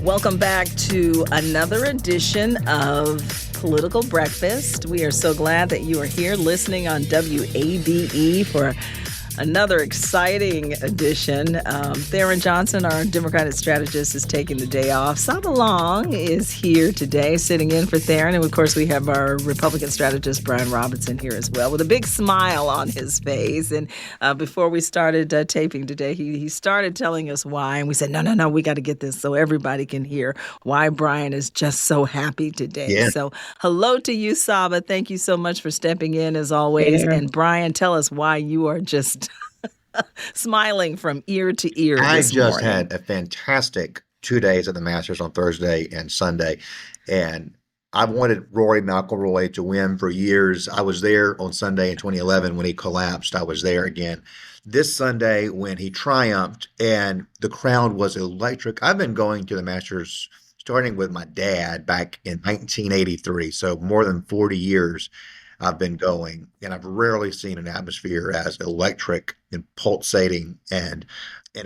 Welcome back to another edition of Political Breakfast. We are so glad that you are here listening on WABE for another exciting edition. Theron Johnson, our Democratic strategist, is taking the day off. Saba Long is here today, sitting in for Theron. And, of course, we have our Republican strategist, Brian Robinson, here as well, with a big smile on his face. And before we started taping today, he started telling us why. And we said, no, we got to get this so everybody can hear why Brian is just so happy today. Yeah. So hello to you, Saba. Thank you so much for stepping in, as always. Yeah. And, Brian, tell us why you are just smiling from ear to ear I this just morning. had a fantastic 2 days at the Masters on Thursday and Sunday, and I've wanted Rory McIlroy to win for years. I was there on Sunday in 2011 when he collapsed. I was there again this Sunday when he triumphed, and the crowd was electric. I've been going to the Masters starting with my dad back in 1983, so more than 40 years. I've been going, and I've rarely seen an atmosphere as electric and pulsating and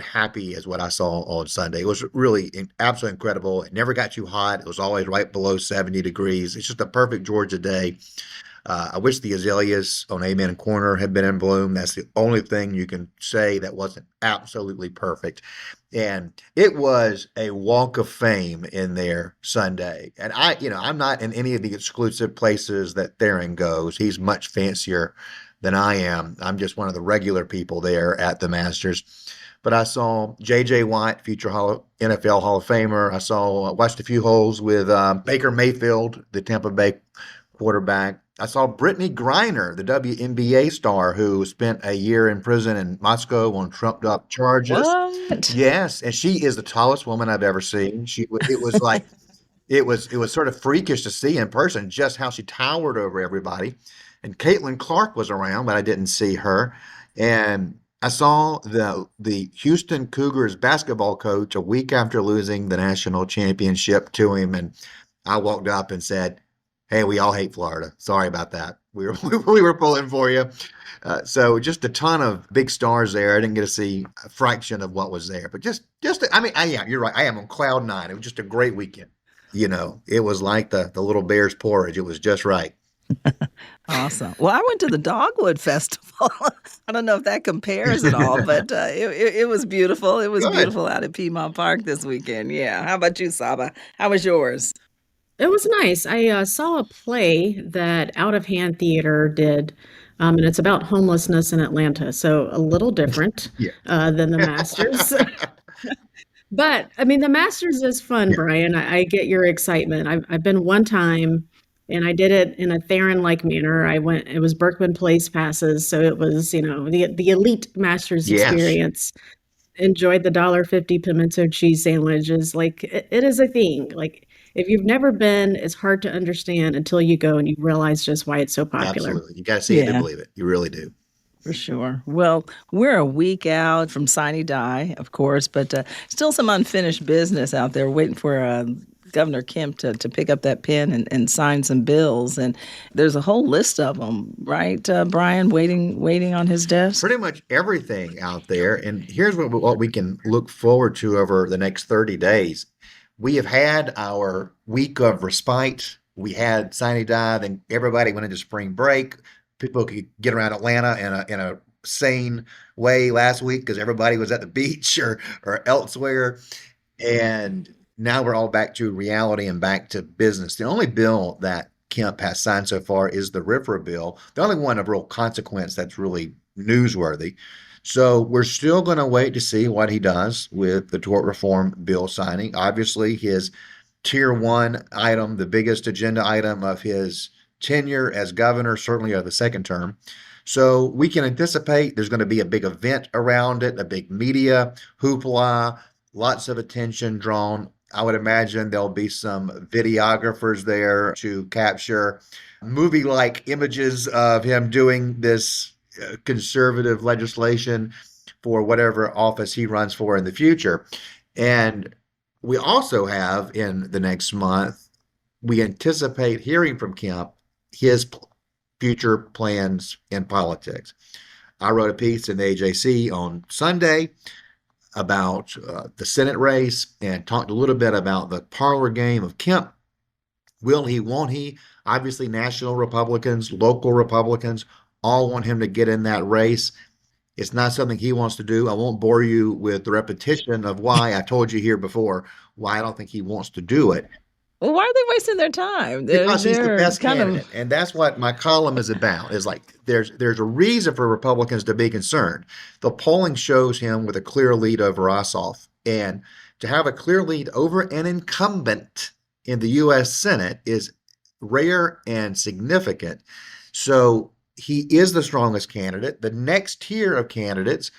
happy as what I saw on Sunday. It was really absolutely incredible. It never got too hot. It was always right below 70 degrees. It's just a perfect Georgia day. I wish the azaleas on Amen Corner had been in bloom. That's the only thing you can say that wasn't absolutely perfect. And it was a walk of fame in there Sunday. And I'm not in any of the exclusive places that Theron goes. He's much fancier than I am. I'm just one of the regular people there at the Masters. But I saw J.J. Watt, future NFL Hall of Famer. I watched a few holes with Baker Mayfield, the Tampa Bay quarterback. I saw Brittany Griner, the WNBA star who spent a year in prison in Moscow on trumped-up charges. What? Yes, and she is the tallest woman I've ever seen. It was sort of freakish to see in person just how she towered over everybody. And Caitlin Clark was around, but I didn't see her. And I saw the Houston Cougars basketball coach a week after losing the national championship to him, and I walked up and said, "Hey, we all hate Florida. Sorry about that. We were pulling for you." So just a ton of big stars there. I didn't get to see a fraction of what was there, but yeah, you're right. I am on cloud nine. It was just a great weekend. It was like the little bear's porridge. It was just right. Awesome. Well, I went to the Dogwood Festival. I don't know if that compares at all, but it was beautiful. It was Good. beautiful out at Piedmont Park this weekend. Yeah. How about you, Saba? How was yours? It was nice. I saw a play that Out of Hand Theater did, and it's about homelessness in Atlanta, so a little different Yeah. than the Masters. But, I mean, the Masters is fun, Yeah. Brian. I get your excitement. I've been one time, and I did it in a Theron-like manner. It was Berkman Place passes, so it was, the elite Masters Yes. experience. Enjoyed the $1.50 pimento cheese sandwiches. Like, it is a thing. Like, if you've never been, it's hard to understand until you go and you realize just why it's so popular. Absolutely. You got to see it to Yeah. believe it. You really do. For sure. Well, we're a week out from Sine Die, of course, but still some unfinished business out there waiting for Governor Kemp to pick up that pen and sign some bills. And there's a whole list of them, right, Brian, waiting on his desk? Pretty much everything out there. And here's what we can look forward to over the next 30 days. We have had our week of respite. We had Sine Die, then everybody went into spring break. People could get around Atlanta in a sane way last week because everybody was at the beach or elsewhere. And now we're all back to reality and back to business. The only bill that Kemp has signed so far is the RFRA bill, the only one of real consequence that's really newsworthy. So we're still going to wait to see what he does with the tort reform bill signing. Obviously, his tier one item, the biggest agenda item of his tenure as governor, certainly of the second term. So we can anticipate there's going to be a big event around it, a big media hoopla, lots of attention drawn. I would imagine there'll be some videographers there to capture movie-like images of him doing this conservative legislation for whatever office he runs for in the future. And we also have in the next month, we anticipate hearing from Kemp his future plans in politics. I wrote a piece in the AJC on Sunday about the Senate race and talked a little bit about the parlor game of Kemp. Will he, won't he? Obviously, national Republicans, local Republicans all want him to get in that race. It's not something he wants to do. I won't bore you with the repetition of why I told you here before, why I don't think he wants to do it. Well, why are they wasting their time? Because he's the They're best kind candidate. of And that's what my column is about, is like there's a reason for Republicans to be concerned. The polling shows him with a clear lead over Ossoff. And to have a clear lead over an incumbent in the U.S. Senate is rare and significant. So he is the strongest candidate. The next tier of candidates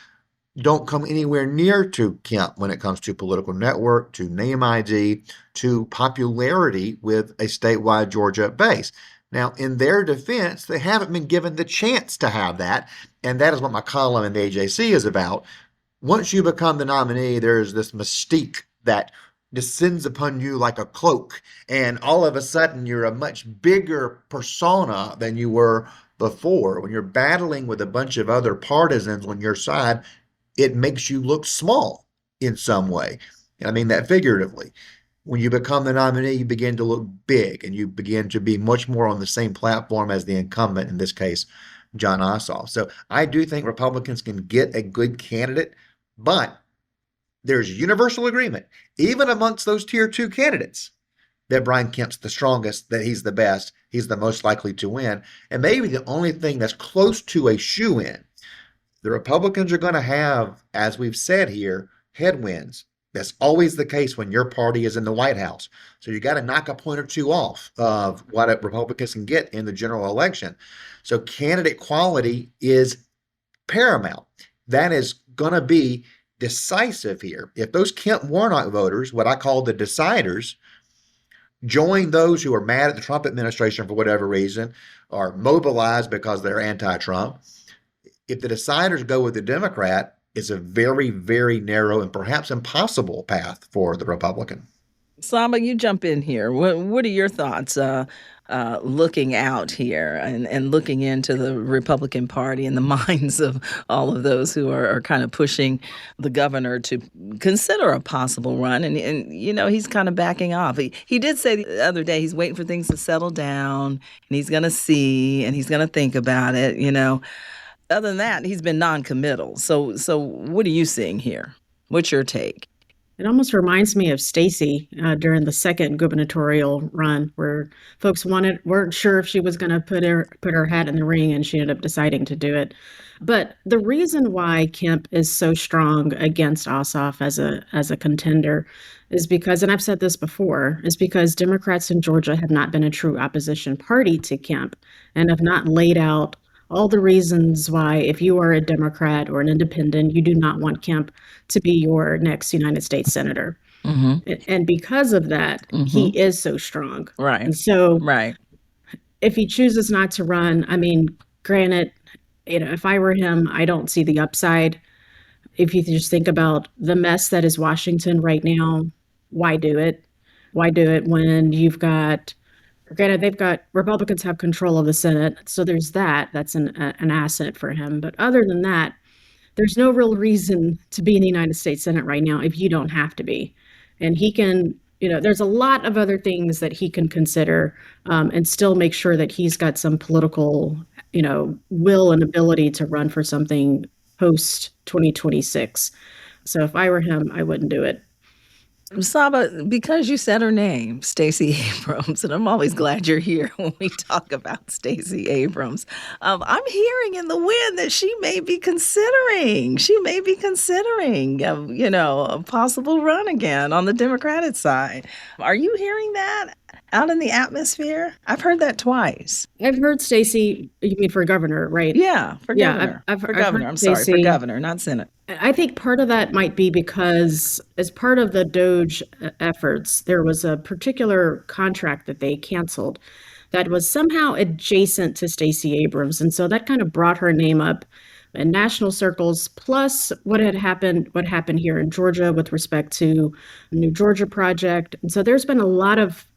don't come anywhere near to Kemp when it comes to political network, to name ID, to popularity with a statewide Georgia base. Now, in their defense, they haven't been given the chance to have that. And that is what my column in the AJC is about. Once you become the nominee, there's this mystique that descends upon you like a cloak. And all of a sudden, you're a much bigger persona than you were before. When you're battling with a bunch of other partisans on your side, it makes you look small in some way. I mean that figuratively. When you become the nominee, you begin to look big and you begin to be much more on the same platform as the incumbent, in this case, Jon Ossoff. So I do think Republicans can get a good candidate, but there's universal agreement, even amongst those tier two candidates, that Brian Kemp's the strongest, that he's the best, he's the most likely to win. And maybe the only thing that's close to a shoe-in. The Republicans are going to have, as we've said here, headwinds. That's always the case when your party is in the White House. So you got to knock a point or two off of what Republicans can get in the general election. So candidate quality is paramount. That is going to be decisive here. If those Kemp Warnock voters, what I call the deciders, join those who are mad at the Trump administration for whatever reason, are mobilized because they're anti-Trump, if the deciders go with the Democrat, it's a very, very narrow and perhaps impossible path for the Republican. Saba, you jump in here. What are your thoughts looking out here and looking into the Republican Party and the minds of all of those who are kind of pushing the governor to consider a possible run? And you know, he's kind of backing off. He did say the other day he's waiting for things to settle down and he's going to see and he's going to think about it, you know. Other than that, he's been non-committal. So what are you seeing here? What's your take? It almost reminds me of Stacey during the second gubernatorial run, where folks weren't sure if she was going to put her hat in the ring, and she ended up deciding to do it. But the reason why Kemp is so strong against Ossoff as a contender is because, and I've said this before, is because Democrats in Georgia have not been a true opposition party to Kemp and have not laid out all the reasons why, if you are a Democrat or an independent, you do not want Kemp to be your next United States senator. Mm-hmm. And because of that, he is so strong. Right. And so right. If he chooses not to run, I mean, granted, you know, if I were him, I don't see the upside. If you just think about the mess that is Washington right now, why do it? Why do it when you've got, granted, Republicans have control of the Senate, so there's that's an asset for him. But other than that, there's no real reason to be in the United States Senate right now if you don't have to be. And he can, you know, there's a lot of other things that he can consider and still make sure that he's got some political, you know, will and ability to run for something post 2026. So if I were him, I wouldn't do it. Saba, because you said her name, Stacey Abrams, and I'm always glad you're here when we talk about Stacey Abrams. I'm hearing in the wind that she may be considering, you know, a possible run again on the Democratic side. Are you hearing that out in the atmosphere? I've heard that twice. I've heard Stacey, you mean for governor, right? Yeah, for governor. For governor, not Senate. I think part of that might be because as part of the DOJ efforts, there was a particular contract that they canceled that was somehow adjacent to Stacey Abrams. And so that kind of brought her name up in national circles, plus what happened here in Georgia with respect to the New Georgia Project. And so there's been a lot of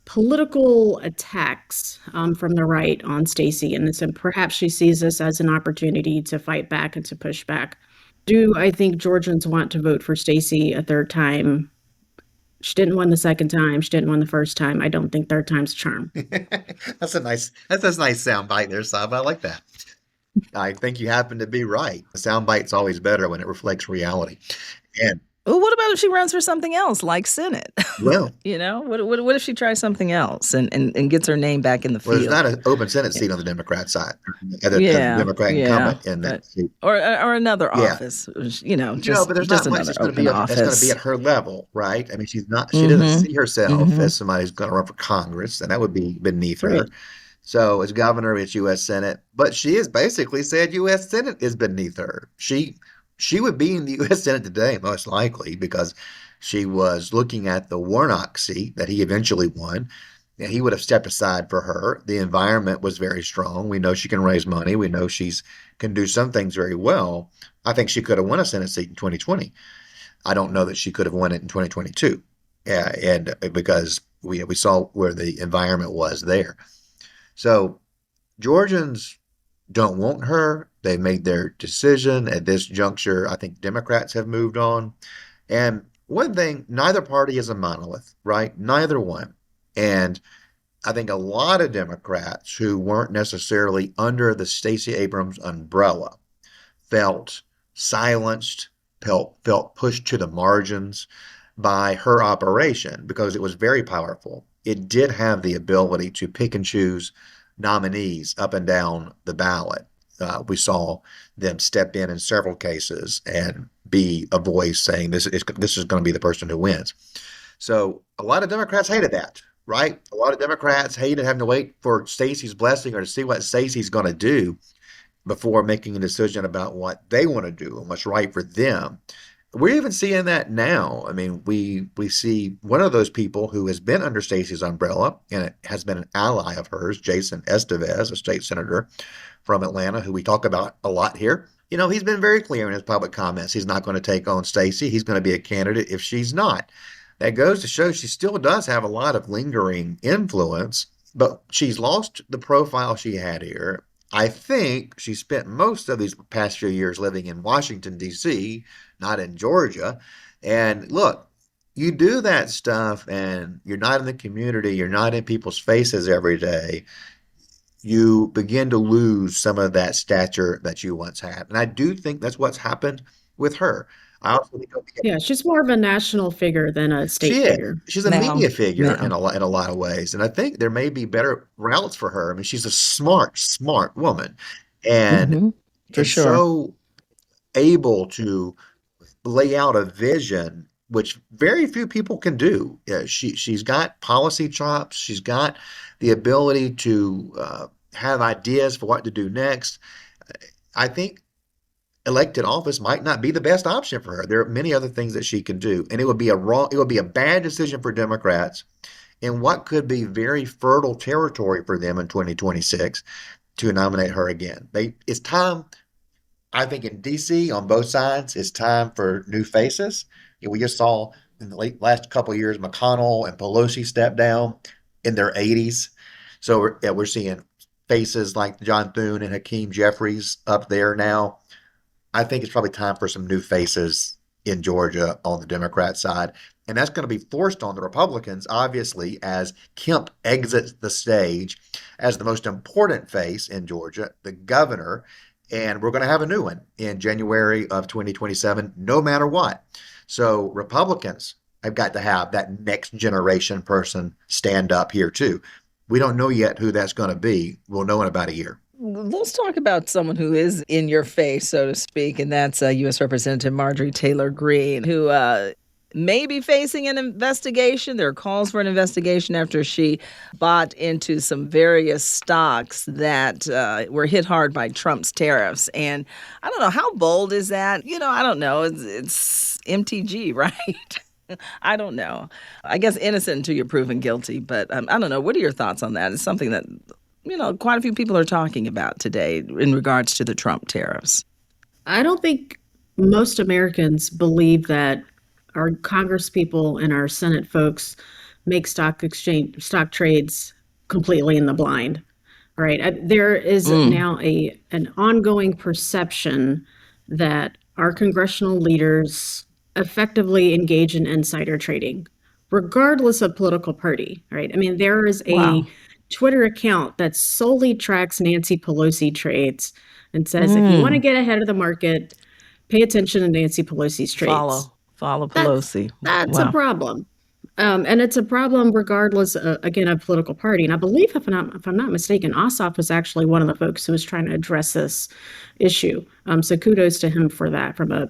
political attacks from the right on Stacey. And so perhaps she sees this as an opportunity to fight back and to push back. Do I think Georgians want to vote for Stacey a third time? She didn't win the second time. She didn't win the first time. I don't think third time's a charm. That's a nice sound bite there, Saba. I like that. I think you happen to be right. A sound bite's always better when it reflects reality. And Well, what about if she runs for something else like Senate? well, What if she tries something else and gets her name back in the there's field? not an open Senate seat on the Democrat side. There's a Yeah, Democrat yeah, incumbent in that but seat. or another Yeah. office, But there's just not much another that's going to open be that's going to be office. at her level, right? I mean, she doesn't Mm-hmm. see herself Mm-hmm. as somebody who's going to run for Congress, and that would be beneath her. Right. So as governor, it's U.S. Senate, but she has basically said U.S. Senate is beneath her. She would be in the U.S. Senate today, most likely, because she was looking at the Warnock seat that he eventually won, and he would have stepped aside for her. The environment was very strong. We know she can raise money. We know she's can do some things very well. I think she could have won a Senate seat in 2020. I don't know that she could have won it in 2022. Yeah, and because we saw where the environment was there. So Georgians don't want her. They made their decision at this juncture. I think Democrats have moved on. And one thing, neither party is a monolith, right? Neither one. And I think a lot of Democrats who weren't necessarily under the Stacey Abrams umbrella felt silenced, felt pushed to the margins by her operation because it was very powerful. It did have the ability to pick and choose nominees up and down the ballot. We saw them step in several cases and be a voice saying this is going to be the person who wins. So a lot of Democrats hated that, right? A lot of Democrats hated having to wait for Stacey's blessing or to see what Stacey's going to do before making a decision about what they want to do and what's right for them. We're even seeing that now. I mean, we see one of those people who has been under Stacey's umbrella and it has been an ally of hers, Jason Estevez, a state senator from Atlanta, who we talk about a lot here. He's been very clear in his public comments. He's not going to take on Stacey. He's going to be a candidate if she's not. That goes to show she still does have a lot of lingering influence, but she's lost the profile she had here. I think she spent most of these past few years living in Washington, D.C., not in Georgia. And look, you do that stuff and you're not in the community, you're not in people's faces every day, you begin to lose some of that stature that you once had. And I do think that's what's happened with her. I also think Yeah, she's more of a national figure than a she state is. figure. She's a Now, media figure in now. a lot of ways. And I think there may be better routes for her. I mean, she's a smart woman and Mm-hmm. For and sure. so able to lay out a vision, which very few people can do. She's got policy chops. She's got the ability to have ideas for what to do next. I think elected office might not be the best option for her. There are many other things that she can do, and it would be a bad decision for Democrats in what could be very fertile territory for them in 2026 to nominate her again. It's time. I think in DC on both sides, it's time for new faces. We just saw in the last couple of years, McConnell and Pelosi step down in their 80s. So we're seeing faces like John Thune and Hakeem Jeffries up there now. I think it's probably time for some new faces in Georgia on the Democrat side. And that's going to be forced on the Republicans, obviously, as Kemp exits the stage as the most important face in Georgia, the governor. And we're going to have a new one in January of 2027, no matter what. So Republicans have got to have that next generation person stand up here, too. We don't know yet who that's going to be. We'll know in about a year. Let's talk about someone who is in your face, so to speak, and that's U.S. Representative Marjorie Taylor Greene, who may be facing an investigation. There are calls for an investigation after she bought into some various stocks that were hit hard by Trump's tariffs. And I don't know, how bold is that? I don't know. It's MTG, right? I don't know. I guess innocent until you're proven guilty, but I don't know. What are your thoughts on that? It's something that quite a few people are talking about today in regards to the Trump tariffs. I don't think most Americans believe that our Congress people and our Senate folks make stock trades completely in the blind, right? There is now an ongoing perception that our congressional leaders effectively engage in insider trading, regardless of political party, right? I mean, there is a Wow. Twitter account that solely tracks Nancy Pelosi trades and says, if you want to Mm. get ahead of the market, pay attention to Nancy Pelosi's trades. Follow That's Pelosi. that's a Wow. problem. And it's a problem regardless, again, of political party. And I believe, if I'm not mistaken, Ossoff was actually one of the folks who was trying to address this issue. So kudos to him for that, from a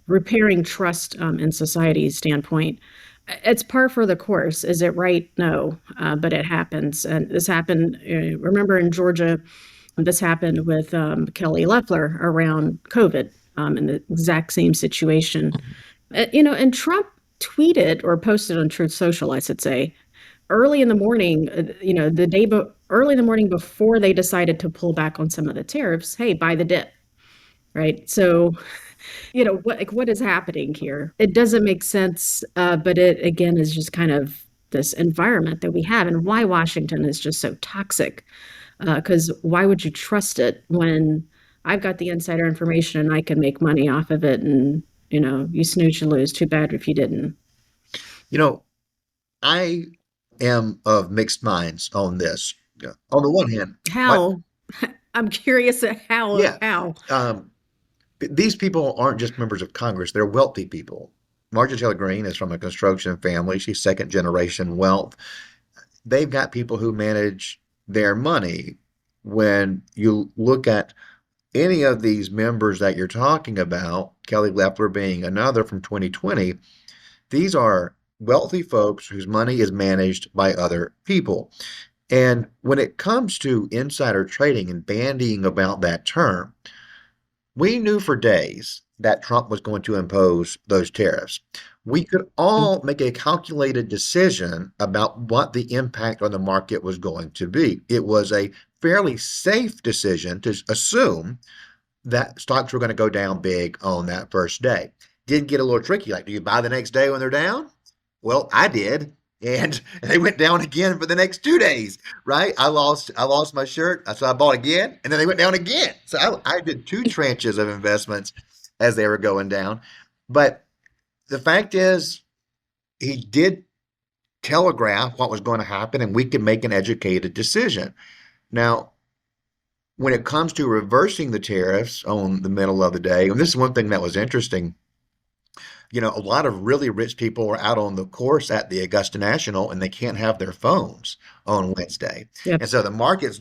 repairing trust in society standpoint. It's par for the course. Is it right? No, but it happens, and this happened. Remember in Georgia, this happened with Kelly Loeffler around COVID, in the exact same situation. And Trump tweeted or posted on Truth Social, I should say, early in the morning, early in the morning before they decided to pull back on some of the tariffs. Hey, buy the dip, right? So, what is happening here? It doesn't make sense, but it again is just kind of this environment that we have, and why Washington is just so toxic. Because why would you trust it when I've got the insider information and I can make money off of it? And you snooze, you lose. Too bad if you didn't. You know, I am of mixed minds on this. On the one hand, what? How? I'm curious at how. Yeah, um, these people aren't just members of Congress; they're wealthy people. Marjorie Taylor Greene is from a construction family. She's second generation wealth. They've got people who manage their money. When you look at any of these members that you're talking about, Kelly Loeffler being another from 2020, these are wealthy folks whose money is managed by other people. And when it comes to insider trading and bandying about that term, we knew for days that Trump was going to impose those tariffs. We could all make a calculated decision about what the impact on the market was going to be. It was a fairly safe decision to assume that stocks were going to go down big on that first day. Did get a little tricky. Like, do you buy the next day when they're down? Well, I did. And they went down again for the next 2 days, right? I lost my shirt, so I bought again, and then they went down again. So I did two tranches of investments as they were going down. But the fact is, he did telegraph what was going to happen, and we could make an educated decision. Now, when it comes to reversing the tariffs on the middle of the day, and this is one thing that was interesting, a lot of really rich people are out on the course at the Augusta National and they can't have their phones on Wednesday. Yep. And so the market's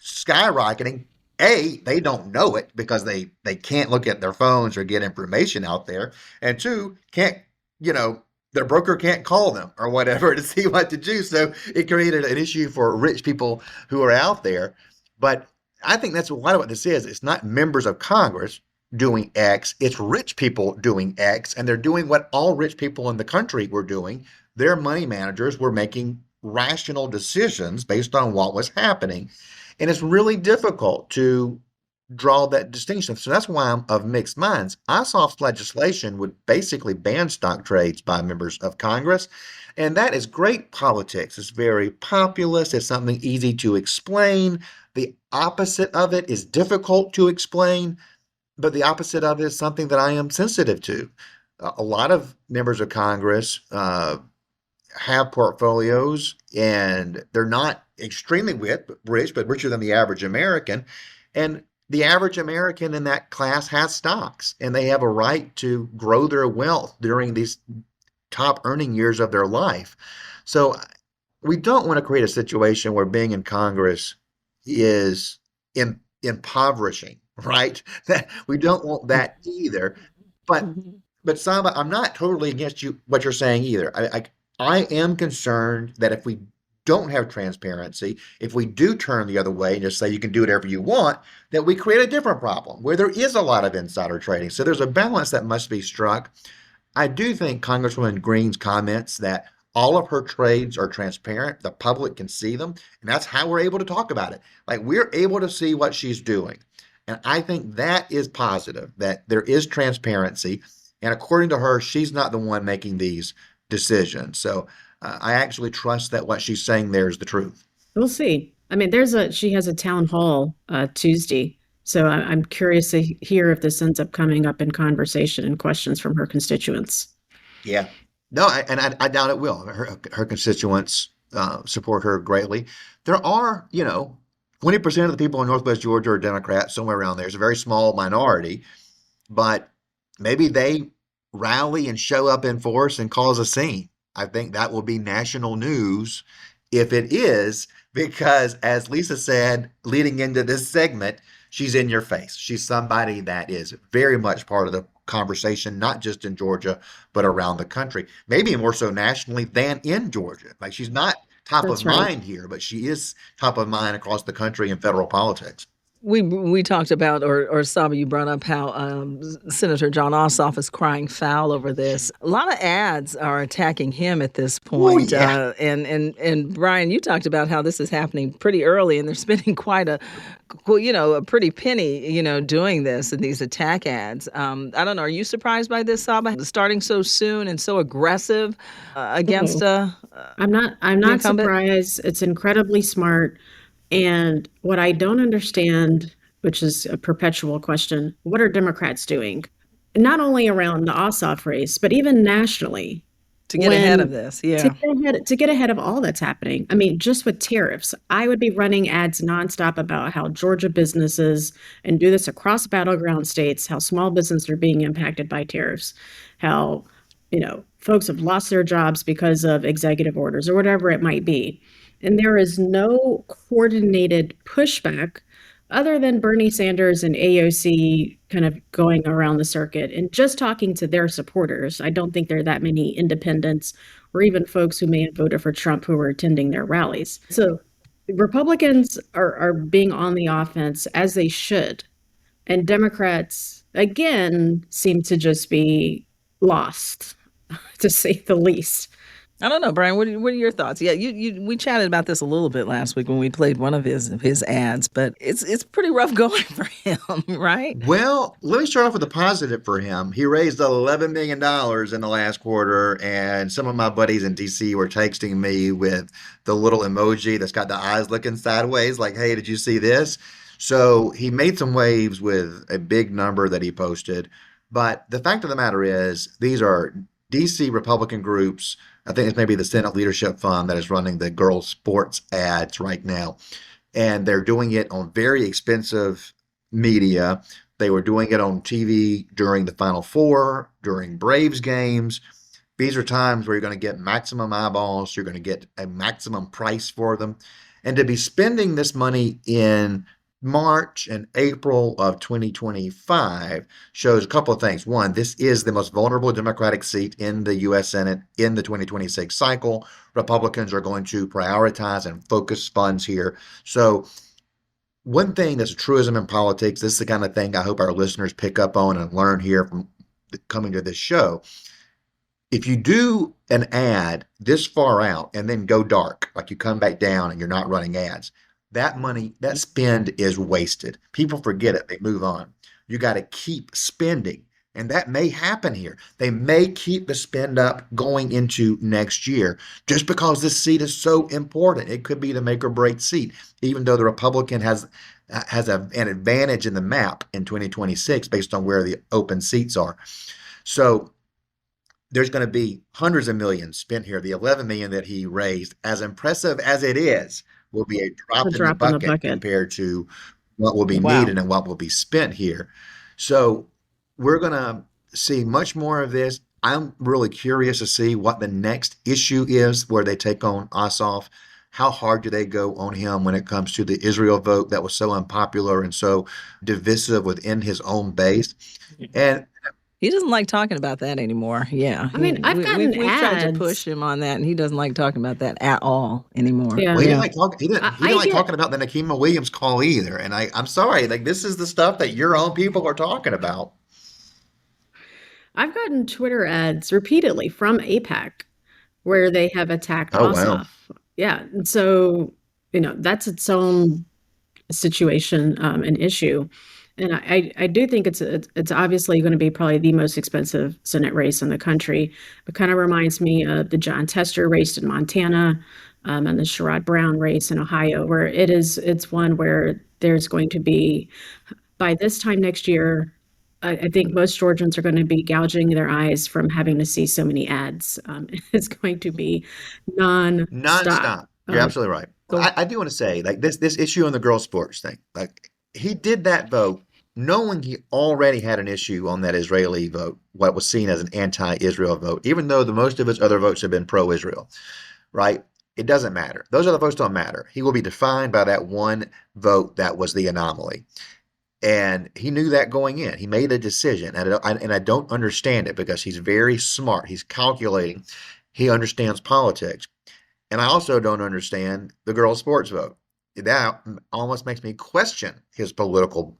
skyrocketing. A, they don't know it because they can't look at their phones or get information out there. And two, their broker can't call them or whatever to see what to do. So it created an issue for rich people who are out there. But I think that's a lot of what this is. It's not members of Congress doing X, it's rich people doing X, and they're doing what all rich people in the country were doing. Their money managers were making rational decisions based on what was happening. And it's really difficult to draw that distinction. So that's why I'm of mixed minds. Ossoff's legislation would basically ban stock trades by members of Congress. And that is great politics. It's very populist. It's something easy to explain. The opposite of it is difficult to explain, but the opposite of it is something that I am sensitive to. A lot of members of Congress have portfolios, and they're not extremely rich, but richer than the average American. And the average American in that class has stocks, and they have a right to grow their wealth during these top earning years of their life. So we don't want to create a situation where being in Congress is impoverishing, right? We don't want that either. But Saba, I'm not totally against what you're saying either. I am concerned that if we don't have transparency, if we do turn the other way and just say you can do whatever you want, that we create a different problem where there is a lot of insider trading. So there's a balance that must be struck. I do think Congresswoman Greene's comments that all of her trades are transparent, the public can see them, and that's how we're able to talk about it. Like, we're able to see what she's doing. And I think that is positive, that there is transparency. And according to her, she's not the one making these decisions. So I actually trust that what she's saying there is the truth. We'll see. I mean, she has a town hall Tuesday So I'm curious to hear if this ends up coming up in conversation and questions from her constituents. Yeah. No, I doubt it will. Her constituents support her greatly. There are, 20% of the people in Northwest Georgia are Democrats, somewhere around there. It's a very small minority, but maybe they rally and show up in force and cause a scene. I think that will be national news if it is, because as Lisa said, leading into this segment, she's in your face. She's somebody that is very much part of the conversation, not just in Georgia, but around the country, maybe more so nationally than in Georgia. Like she's not top of That's right. mind here, but she is top of mind across the country in federal politics. We talked about, or Saba, you brought up how Senator Jon Ossoff is crying foul over this. A lot of ads are attacking him at this Oh point. yeah. And Brian, you talked about how this is happening pretty early, and they're spending quite a pretty penny, doing this in these attack ads. I don't know. Are you surprised by this, Saba, starting so soon and so aggressive against I'm not the incumbent? surprised. It's incredibly smart. And what I don't understand, which is a perpetual question, what are Democrats doing? Not only around the Ossoff race, but even nationally. To get ahead of When this, yeah. to get ahead of all that's happening. I mean, just with tariffs, I would be running ads nonstop about how Georgia businesses, and do this across battleground states, how small businesses are being impacted by tariffs, how, folks have lost their jobs because of executive orders or whatever it might be. And there is no coordinated pushback other than Bernie Sanders and AOC kind of going around the circuit and just talking to their supporters. I don't think there are that many independents or even folks who may have voted for Trump who are attending their rallies. So Republicans are being on the offense as they should. And Democrats, again, seem to just be lost, to say the least. I don't know, Brian. What are your thoughts? Yeah, we chatted about this a little bit last week when we played one of his ads, but it's pretty rough going for him, right? Well, let me start off with the positive for him. He raised $11 million in the last quarter, and some of my buddies in DC were texting me with the little emoji that's got the eyes looking sideways, like, hey, did you see this? So he made some waves with a big number that he posted. But the fact of the matter is, these are DC Republican groups. I think it's maybe the Senate Leadership Fund that is running the girls' sports ads right now. And they're doing it on very expensive media. They were doing it on TV during the Final Four, during Braves games. These are times where you're going to get maximum eyeballs. You're going to get a maximum price for them. And to be spending this money in March and April of 2025 shows a couple of things. One, this is the most vulnerable Democratic seat in the U.S. Senate in the 2026 cycle. Republicans are going to prioritize and focus funds here. So one thing that's a truism in politics, this is the kind of thing I hope our listeners pick up on and learn here from coming to this show. If you do an ad this far out and then go dark, like you come back down and you're not running ads, that money, that spend is wasted. People forget it. They move on. You got to keep spending. And that may happen here. They may keep the spend up going into next year just because this seat is so important. It could be the make or break seat, even though the Republican has an advantage in the map in 2026 based on where the open seats are. So there's going to be hundreds of millions spent here. The 11 million that he raised, as impressive as it is, will be a drop A in the drop in the bucket bucket. compared to what will be Wow. needed and what will be spent here. So we're going to see much more of this. I'm really curious to see what the next issue is where they take on Ossoff. How hard do they go on him when it comes to the Israel vote that was so unpopular and so divisive within his own base? And He doesn't like talking about that anymore. Yeah. I mean, I've gotten We've tried to ads. push him on that, and he doesn't like talking about that at all anymore. Yeah. well, he didn't Yeah. like talking. He didn't. I, He didn't I like get talking about the Nakima Williams call either. And I'm sorry. Like this is the stuff that your own people are talking about. I've gotten Twitter ads repeatedly from APAC where they have attacked Oh wow. Ossoff. Yeah. And so, that's its own situation, an issue. And I do think it's obviously going to be probably the most expensive Senate race in the country. It kind of reminds me of the John Tester race in Montana, and the Sherrod Brown race in Ohio, where it's one where there's going to be by this time next year, I think most Georgians are going to be gouging their eyes from having to see so many ads. It's going to be nonstop. Nonstop. You're absolutely right. So I do want to say, like this issue on the girls' sports thing, like he did that vote knowing he already had an issue on that Israeli vote, what was seen as an anti-Israel vote, even though the most of his other votes have been pro-Israel, right? It doesn't matter. Those other votes don't matter. He will be defined by that one vote that was the anomaly. And he knew that going in. He made a decision, and I don't understand it because he's very smart. He's calculating. He understands politics. And I also don't understand the girls' sports vote. That almost makes me question his political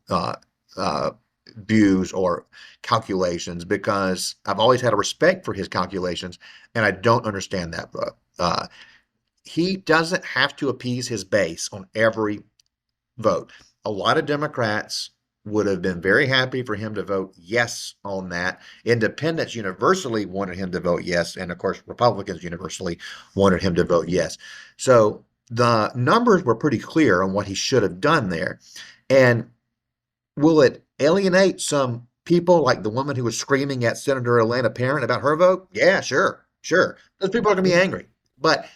views or calculations because I've always had a respect for his calculations, and I don't understand that vote. He doesn't have to appease his base on every vote. A lot of Democrats would have been very happy for him to vote yes on that. Independents universally wanted him to vote yes. And of course, Republicans universally wanted him to vote yes. So the numbers were pretty clear on what he should have done there. And will it alienate some people like the woman who was screaming at Senator Elena Parent about her vote? Yeah, sure. Those people are going to be angry. But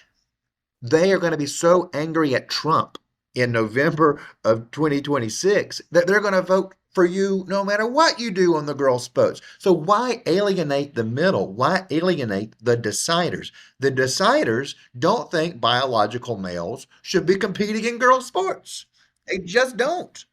they are going to be so angry at Trump in November of 2026 that they're going to vote for you no matter what you do on the girls' sports. So why alienate the middle? Why alienate the deciders? The deciders don't think biological males should be competing in girls' sports. They just don't.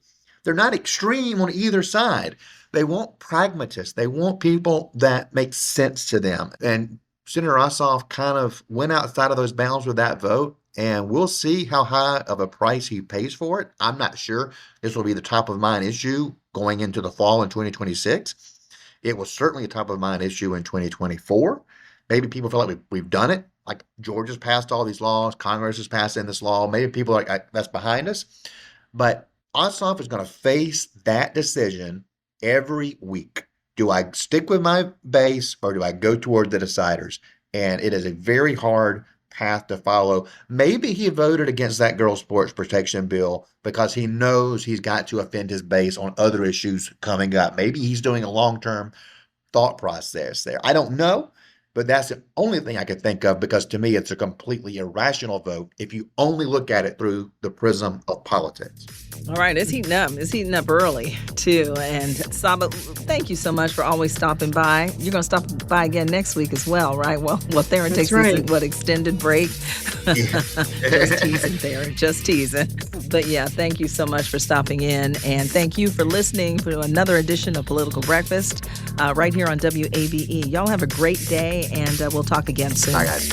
They're not extreme on either side. They want pragmatists. They want people that make sense to them. And Senator Ossoff kind of went outside of those bounds with that vote. And we'll see how high of a price he pays for it. I'm not sure this will be the top of mind issue going into the fall in 2026. It was certainly a top of mind issue in 2024. Maybe people feel like we've done it. Like Georgia's passed all these laws. Congress has passed in this law. Maybe people are like, that's behind us. But Ossoff is going to face that decision every week. Do I stick with my base or do I go toward the deciders? And it is a very hard path to follow. Maybe he voted against that girls' sports protection bill because he knows he's got to offend his base on other issues coming up. Maybe he's doing a long-term thought process there. I don't know, but that's the only thing I could think of because to me it's a completely irrational vote if you only look at it through the prism of politics. All right, it's heating up. It's heating up early, too. And Saba, thank you so much for always stopping by. You're going to stop by again next week as well, right? Well, Theron takes this extended break. Yeah. Just teasing, Theron, just teasing. But yeah, thank you so much for stopping in. And thank you for listening to another edition of Political Breakfast right here on WABE. Y'all have a great day, and we'll talk again soon. Bye, guys.